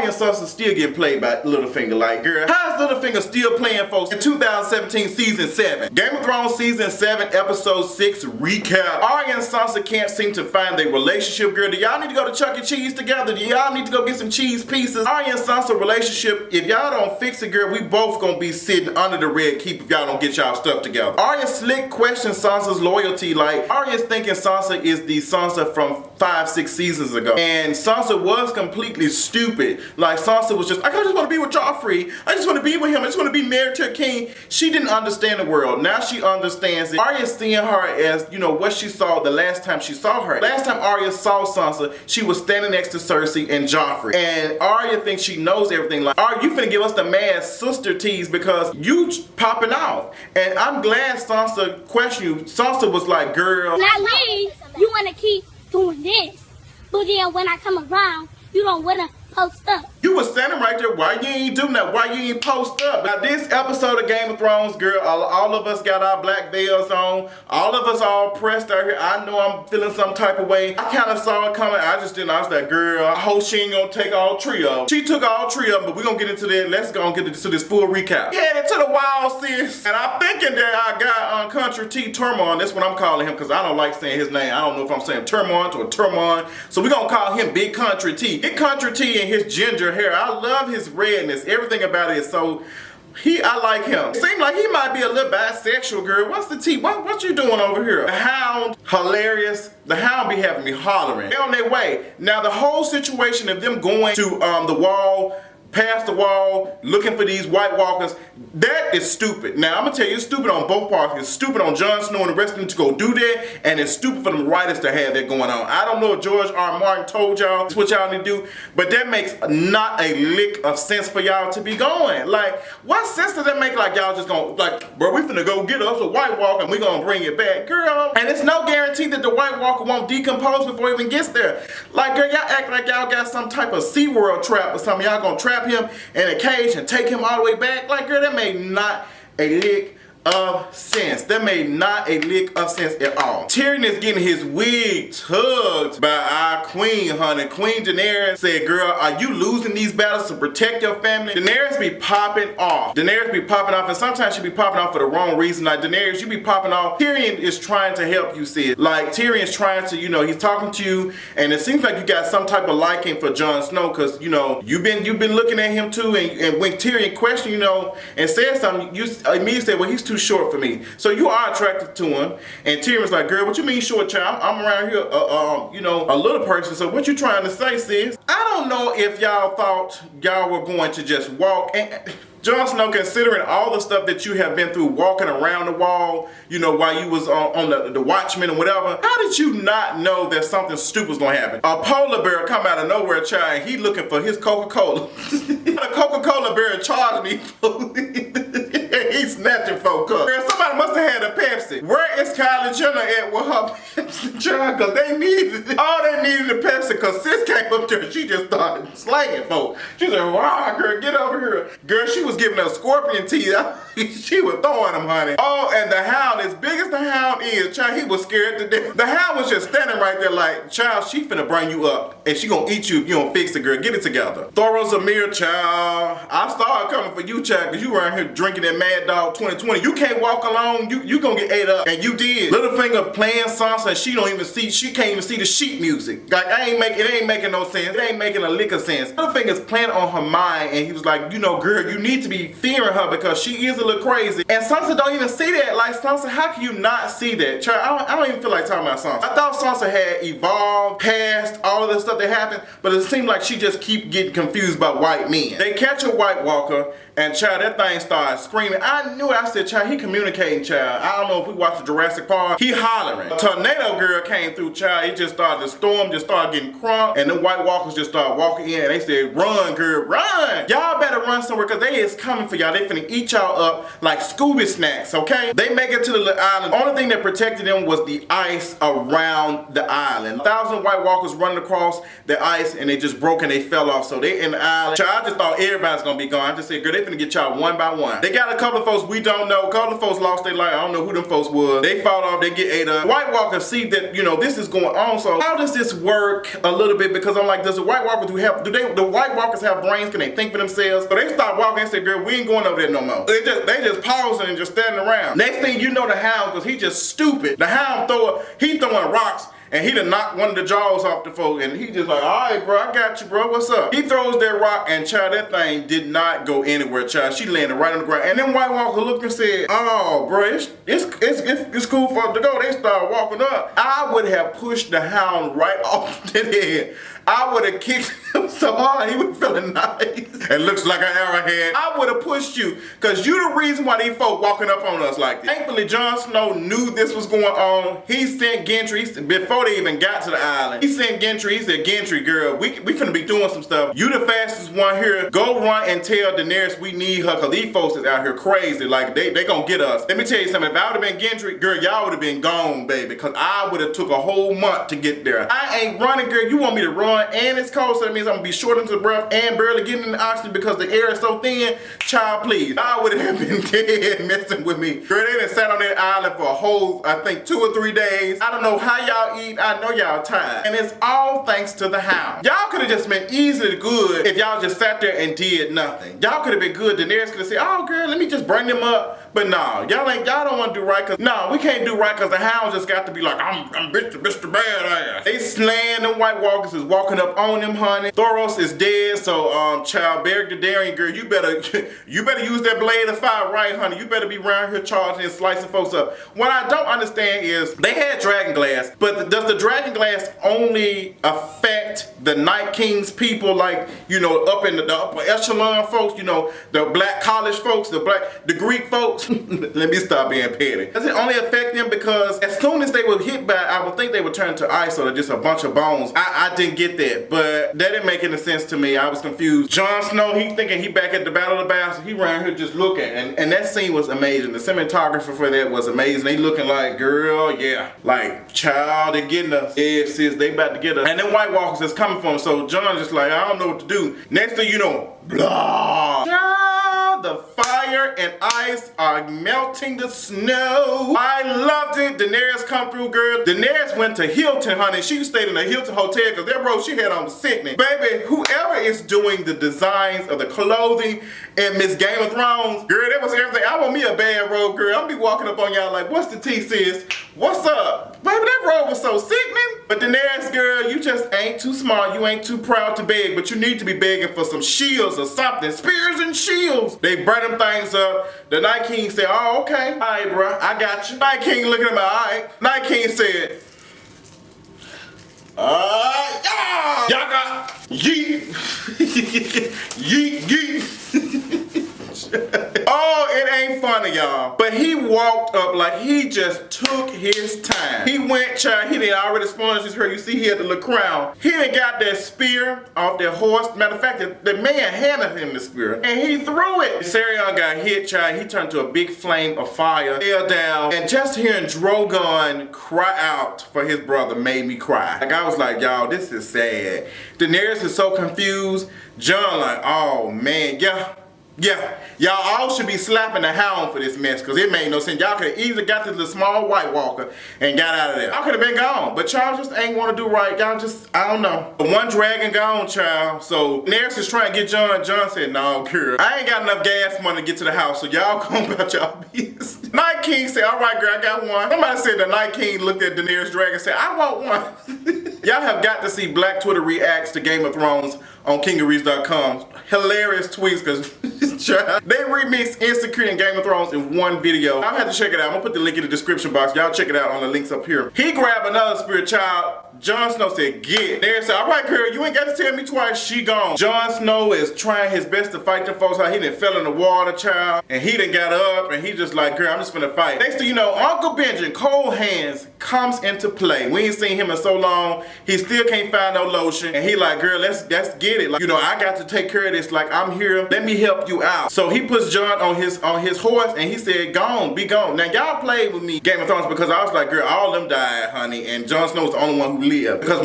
Arya and Sansa still getting played by Littlefinger. Like, girl, how is Littlefinger still playing folks in 2017 season 7? Game of Thrones season 7 episode 6 recap. Arya and Sansa can't seem to find their relationship, girl. Do y'all need to go to Chuck E. Cheese together? Do y'all need to go get some cheese pieces? Arya and Sansa relationship, if y'all don't fix it, girl, we both gonna be sitting under the red keep if y'all don't get y'all stuff together. Arya slick questions Sansa's loyalty. Like, Arya's thinking Sansa is the Sansa from 5-6 seasons ago. And Sansa was completely stupid. Like, Sansa was just, I just want to be with Joffrey. I just want to be with him. I just want to be married to a king. She didn't understand the world. Now she understands it. Arya's seeing her as, you know, what she saw the last time she saw her. Last time Arya saw Sansa, she was standing next to Cersei and Joffrey. And Arya thinks she knows everything. Like, Arya, you finna give us the mad sister tease because you popping off. And I'm glad Sansa questioned you. Sansa was like, girl, not me. You want to keep doing this, but then when I come around, you don't want to post up. You was standing right there. Why you ain't doing that? Why you ain't post up? Now this episode of Game of Thrones, girl, all of us got our black veils on. All of us all pressed out here. I know I'm feeling some type of way. I kind of saw it coming. I just didn't. I was like, girl, I hope she ain't gonna take all 3 of them. She took all 3 of them, but we're gonna get into that. Let's go and get into this full recap. Headed to the wild, sis. And I'm thinking that I got Country T Turmon. That's what I'm calling him because I don't like saying his name. I don't know if I'm saying Turmon or Turmon. So we're gonna call him Big Country T. Big Country T and his ginger hair. I love his redness. Everything about it is so... I like him. Seems like he might be a little bisexual, girl. What's the tea? What you doing over here? The Hound, hilarious. The Hound be having me hollering. They're on their way. Now the whole situation of them going to the wall, past the wall, looking for these Wight Walkers, that is stupid. Now, I'm gonna tell you, it's stupid on both parts. It's stupid on Jon Snow and the rest of them to go do that, and it's stupid for them writers to have that going on. I don't know if George R. Martin told y'all that's what y'all need to do, but that makes not a lick of sense for y'all to be going. Like, what sense does that make? Like, y'all just gonna, like, bro, we finna go get us a Wight Walker and we gonna bring it back, girl. And it's no guarantee that the Wight Walker won't decompose before it even gets there. Like, girl, y'all act like y'all got some type of SeaWorld trap or something. Y'all gonna trap him in a cage and take him all the way back. Like, girl, that made not a lick of sense. That made not a lick of sense at all. Tyrion is getting his wig tugged by our queen, honey. Queen Daenerys said, girl, are you losing these battles to protect your family? Daenerys be popping off. Daenerys be popping off, and sometimes she be popping off for the wrong reason. Like, Daenerys, you be popping off. Tyrion is trying to help you, sis. Like, Tyrion's trying to, you know, he's talking to you, and it seems like you got some type of liking for Jon Snow, because, you know, you've been looking at him too, and when Tyrion questioned, you know, and said something, you immediately said, well, he's too short for me. So you are attracted to him. And Tyrion's like, girl, what you mean short, child? I'm around here, you know, a little person. So what you trying to say, sis? I don't know if y'all thought y'all were going to just walk. And Jon Snow, considering all the stuff that you have been through walking around the wall, you know, while you was on the Watchmen and whatever, how did you not know that something stupid was gonna happen? A polar bear come out of nowhere, child, and he looking for his Coca-Cola. The Coca-Cola bear charging me. He's snatching folk up. Girl, somebody must have had a Pepsi. Where is Kylie Jenner at with her Pepsi, child? Cause they needed it. All they needed a Pepsi, cause sis came up there and she just started slanging folk. She said, wow, girl, get over here. Girl, she was giving us scorpion teeth. She was throwing them, honey. Oh, and the Hound, as big as the Hound is, child, he was scared to death. The Hound was just standing right there like, child, she finna bring you up, and she gonna eat you if you don't fix it, girl. Get it together. Thoros Amir, child, I started coming for you, child, because you around here drinking that Mad Dog 2020. You can't walk alone. You gonna get ate up, and you did. Littlefinger playing Sansa, and she can't even see the sheet music. Like, it ain't making no sense. It ain't making a lick of sense. Littlefinger's playing on her mind, and he was like, you know, girl, you need to be fearing her because she is a little crazy. And Sansa don't even see that. Like, Sansa, how can you not see that? Child, I don't even feel like talking about Sansa. I thought Sansa had evolved past all of this stuff that happened, but it seemed like she just keep getting confused by white men. They catch a Wight Walker, and child, that thing started screaming. I knew it. I said, child, he communicating, child. I don't know if we watched the Jurassic Park. He hollering. A tornado girl came through, child. It just started, the storm just started getting crunk, and the Wight Walkers just started walking in, and they said, run, girl, run. Y'all better run somewhere, because they is coming for y'all. They finna eat y'all up like Scooby snacks, okay? They make it to the little island. The only thing that protected them was the ice around the island. 1,000 Wight Walkers running across the ice, and they just broke and they fell off. So they in the island. Child, I just thought everybody's gonna be gone. I just said, girl, they finna get y'all one by one. They got a couple of folks we don't know. A couple of folks lost lost their life. I don't know who them folks was. They fall off, they get ate up. Wight Walkers see that, you know, this is going on. So how does this work a little bit? Because I'm like, does the Wight Walkers the Wight Walkers have brains? Can they think for themselves? So they start walking and say, girl, we ain't going over there no more. They just pausing and just standing around. Next thing you know, the Hound, because he just stupid. The Hound throwing rocks. And he done knocked one of the jaws off the folk, and he just like, all right, bro, I got you, bro, what's up? He throws that rock, and child, that thing did not go anywhere, child. She landed right on the ground. And then Wight Walker looked and said, oh, bro, it's cool for us to go. They started walking up. I would have pushed the Hound right off the head. I would have kicked him so hard, he was feeling nice. It looks like an arrowhead. I would have pushed you, because you the reason why these folk walking up on us like this. Thankfully, Jon Snow knew this was going on. He sent Gendry, before they even got to the island, he sent Gendry, he said, Gendry, girl, we finna be doing some stuff. You the fastest one here. Go run and tell Daenerys we need her, because these folks is out here crazy. Like, they gonna get us. Let me tell you something. If I would have been Gendry, girl, y'all would have been gone, baby, because I would have took a whole month to get there. I ain't running, girl. You want me to run? And it's cold, so that means I'm gonna be short into the breath and barely getting in the oxygen because the air is so thin. Child, please. I would have been dead messing with me. Girl, they done sat on that island for a whole, I think, 2 or 3 days. I don't know how y'all eat. I know y'all tired. And it's all thanks to the Hound. Y'all could have just been easily good if y'all just sat there and did nothing. Y'all could have been good. Daenerys could have said, oh, girl, let me just bring them up. But no, y'all don't want to do right, because no, we can't do right, because the Hound just got to be like, I'm Mr. Badass. They slaying them Wight Walkers is walking up on them, honey. Thoros is dead, so child, Beric Dondarrion, girl, you better use that blade of fire right, honey. You better be around here charging and slicing folks up. What I don't understand is they had dragon glass, but does the dragon glass only affect the Night King's people, like, you know, up in the upper echelon folks, you know, the black college folks, the Greek folks? Let me stop being petty. Does it only affect them because as soon as they were hit by, I would think they would turn to ice or just a bunch of bones. I didn't get that, but that didn't make any sense to me. I was confused. Jon Snow, he thinking he back at the Battle of the Bastards. He ran here just looking, and that scene was amazing. The cinematographer for that was amazing. They looking like, girl, yeah, like, child, they getting us. Yeah, sis, they about to get us. And then Wight Walkers is coming for him, so Jon just like, I don't know what to do. Next thing you know, blah. Child, the fire and ice are melting the snow. I loved it. Daenerys come through, girl. Daenerys went to Hilton, honey. She stayed in the Hilton Hotel because that road she had on was sickening. Baby, whoever is doing the designs of the clothing in Miss Game of Thrones, girl, that was everything. I want me a bad robe, girl. I'll be walking up on y'all like, what's the tea, sis? What's up? Baby, that robe was so sickening. But Daenerys, girl, you just ain't too smart. You ain't too proud to beg, but you need to be begging for some shields or something. Spears and shields. They burn them things up. The Night King said, oh, okay. All right, bro, I got you. Night King looking at me, all right. Night King said, yeah. Y'all got yeet. Yeet, yeet. Oh, it ain't funny, y'all. But he walked up like he just took his time. He went, child, he didn't already sponged his hair. You see, he had the little crown. He done got that spear off that horse. Matter of fact, the man handed him the spear, and he threw it. Viserion got hit, child. He turned to a big flame of fire, fell down, and just hearing Drogon cry out for his brother made me cry. Like, I was like, y'all, this is sad. Daenerys is so confused. Jon like, oh, man, yeah, y'all all should be slapping the Hound for this mess, because it made no sense. Y'all could have easily got this little small Wight Walker and got out of there. Y'all could have been gone, but y'all just ain't want to do right. Y'all just, I don't know. But one dragon gone, child. So Daenerys is trying to get Jon. Jon said, no, girl, I ain't got enough gas money to get to the house, so y'all come about y'all business. Night King said, all right, girl, I got one. Somebody said the Night King looked at Daenerys dragon and said, I want one. Y'all have got to see Black Twitter reacts to Game of Thrones on kingareads.com. Hilarious tweets, because they remixed Insecure and Game of Thrones in one video. I'll have to check it out. I'm gonna put the link in the description box. Y'all check it out on the links up here. He grabbed another spirit, child. Jon Snow said, get. Daenerys said, all right, girl, you ain't got to tell me twice. She gone. Jon Snow is trying his best to fight them folks out. He done fell in the water, child. And he done got up, and he just like, girl, I'm just finna fight. Next thing you know, Uncle Benjamin, Cold Hands, comes into play. We ain't seen him in so long. He still can't find no lotion. And he like, girl, let's get it. Like, you know, I got to take care of this. Like, I'm here. Let me help you out. So he puts Jon on his horse, and he said, gone, be gone. Now, y'all played with me Game of Thrones because I was like, girl, all of them died, honey. And Jon Snow was the only one who lived. Because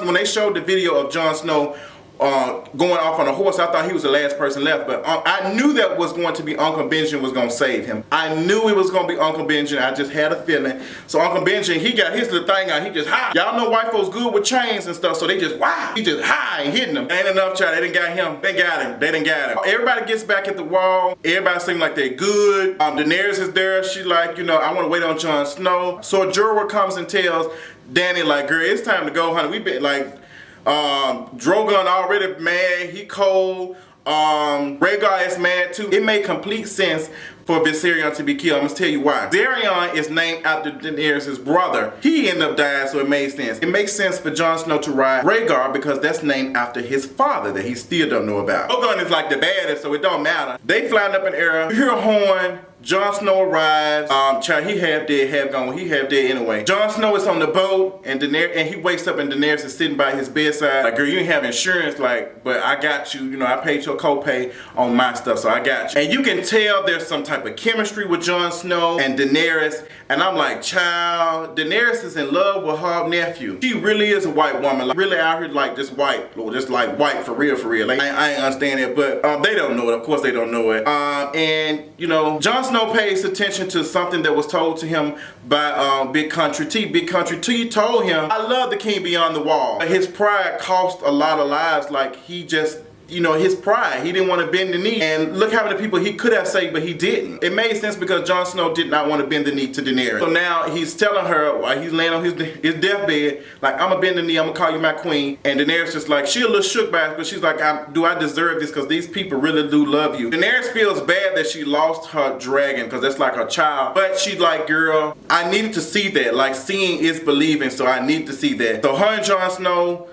when they showed the video of Jon Snow going off on a horse. I thought he was the last person left, but I knew that was going to be Uncle Benjamin was going to save him. I knew it was going to be Uncle Benjamin. I just had a feeling. So Uncle Benjamin, he got his little thing out. He just high. Y'all know white folks good with chains and stuff, so they just wow. He just high and hitting them. Ain't enough, child. They didn't got him. They got him. They didn't got him. Everybody gets back at the wall. Everybody seems like they're good. Daenerys is there. She like, you know, I want to wait on Jon Snow. So Jorah comes and tells Dany like, girl, it's time to go, honey. We been like, Drogon already mad. He cold. Rhaegar is mad too. It made complete sense for Viserion to be killed. I'm gonna tell you why. Viserion is named after Daenerys' brother. He ended up dying, so it made sense. It makes sense for Jon Snow to ride Rhaegar because that's named after his father that he still don't know about. Drogon is like the baddest, so it don't matter. They flying up in the air. You hear a horn. Jon Snow arrives. Child, he half dead, half gone. Well, he half dead anyway. Jon Snow is on the boat, and he wakes up, and Daenerys is sitting by his bedside. Like, girl, you ain't have insurance, like, but I got you. You know, I paid your copay on my stuff, so I got you. And you can tell there's some type of chemistry with Jon Snow and Daenerys. And I'm like, child, Daenerys is in love with her nephew. She really is a white woman, like, really out here like just white, or just like white for real, for real. Like, I ain't understand it, but they don't know it. Of course, they don't know it. And you know, Jon Snow pays attention to something that was told to him by Big Country T. Big Country T told him, I love the king beyond the wall. His pride cost a lot of lives. Like, he just, you know, his pride. He didn't want to bend the knee. And look how many people he could have saved, but he didn't. It made sense because Jon Snow did not want to bend the knee to Daenerys. So now he's telling her while he's laying on his deathbed, like, I'm going to bend the knee, I'm going to call you my queen. And Daenerys just like, she a little shook by it, but she's like, do I deserve this? Because these people really do love you. Daenerys feels bad that she lost her dragon because that's like her child. But she's like, girl, I needed to see that. Like, seeing is believing, so I need to see that. So her and Jon Snow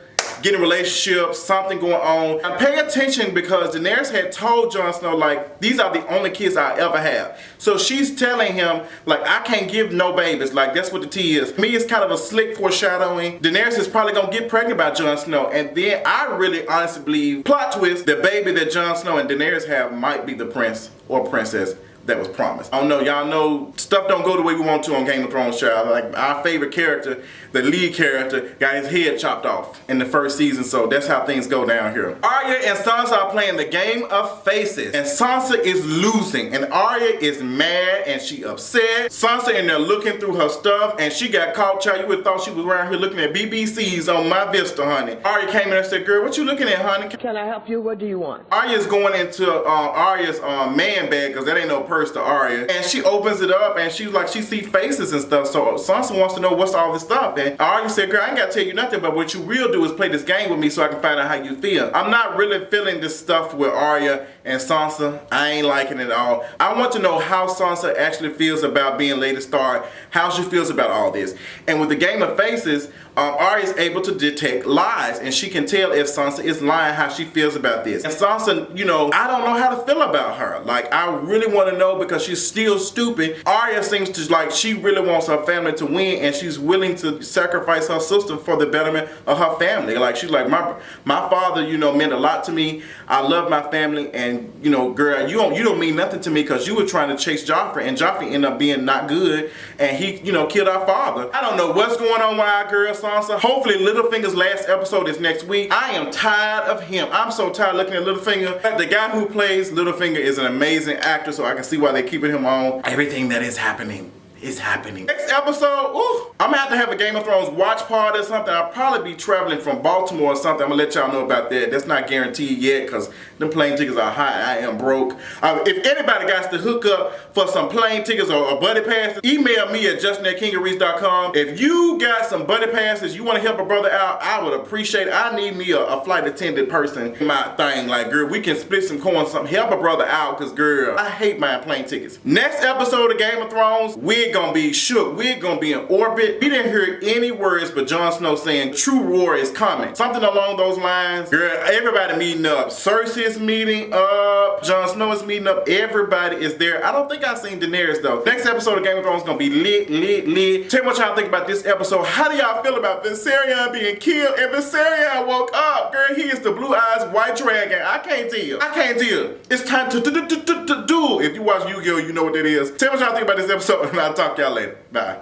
getting a relationship, something going on. Now pay attention because Daenerys had told Jon Snow, like, these are the only kids I ever have. So she's telling him, like, I can't give no babies. Like, that's what the tea is. Me, it's kind of a slick foreshadowing. Daenerys is probably gonna get pregnant by Jon Snow. And then I really honestly believe, plot twist, the baby that Jon Snow and Daenerys have might be the prince or princess that was promised. I don't know, y'all know stuff don't go the way we want to on Game of Thrones, child. Like, our favorite character, the lead character, got his head chopped off in the first season, so that's how things go down here. Arya and Sansa are playing the game of faces, and Sansa is losing, and Arya is mad and she upset. Sansa in there looking through her stuff, and she got caught, child. You would have thought she was around here looking at BBCs on My Vista, honey. Arya came in and said, girl, what you looking at, honey? Can I help you? What do you want? Arya's going into Arya's man bag, because that ain't no purse to Arya, and she opens it up and she's like, she see faces and stuff, so Sansa wants to know what's all this stuff. And Arya said, girl, I ain't gotta tell you nothing, but what you will do is play this game with me so I can find out how you feel. I'm not really feeling this stuff with Arya and Sansa. I ain't liking it at all. I want to know how Sansa actually feels about being Lady Stark, how she feels about all this. And with the game of faces, Arya is able to detect lies, and she can tell if Sansa is lying, how she feels about this. And Sansa, you know, I don't know how to feel about her. Like, I really want to know because she's still stupid. Arya seems to, like, she really wants her family to win, and she's willing to sacrifice her sister for the betterment of her family. Like, she's like, my father, you know, meant a lot to me. I love my family, and, you know, girl, you don't mean nothing to me because you were trying to chase Joffrey, and Joffrey ended up being not good, and he, you know, killed our father. I don't know what's going on with our girl Sansa. Hopefully Littlefinger's last episode is next week. I am tired of him. I'm so tired looking at Littlefinger. The guy who plays Littlefinger is an amazing actor, so I can see why they're keeping him on. Everything that is happening is happening. Next episode, I'm gonna have a Game of Thrones watch party or something. I'll probably be traveling from Baltimore or something. I'm gonna let y'all know about that. That's not guaranteed yet because them plane tickets are high. I am broke. If anybody got to hook up for some plane tickets or buddy passes, email me at justin@kingareese.com. If you got some buddy passes, you want to help a brother out, I would appreciate it. I need me a flight attendant person in my thing. Like, girl, we can split some coins, something, help a brother out, because, girl, I hate buying plane tickets. Next episode of Game of Thrones, we're gonna be shook. We're gonna be in orbit. We didn't hear any words but Jon Snow saying true war is coming. Something along those lines. Girl, everybody meeting up. Cersei is meeting up. Jon Snow is meeting up. Everybody is there. I don't think I've seen Daenerys though. Next episode of Game of Thrones is gonna be lit, lit, lit. Tell me what y'all think about this episode. How do y'all feel about Viserion being killed? And Viserion woke up. Girl, he is the blue eyes white dragon. I can't tell. I can't tell. It's time to do. If you watch Yu-Gi-Oh, you know what that is. Tell me what y'all think about this episode, and I'll talk to y'all later. Bye.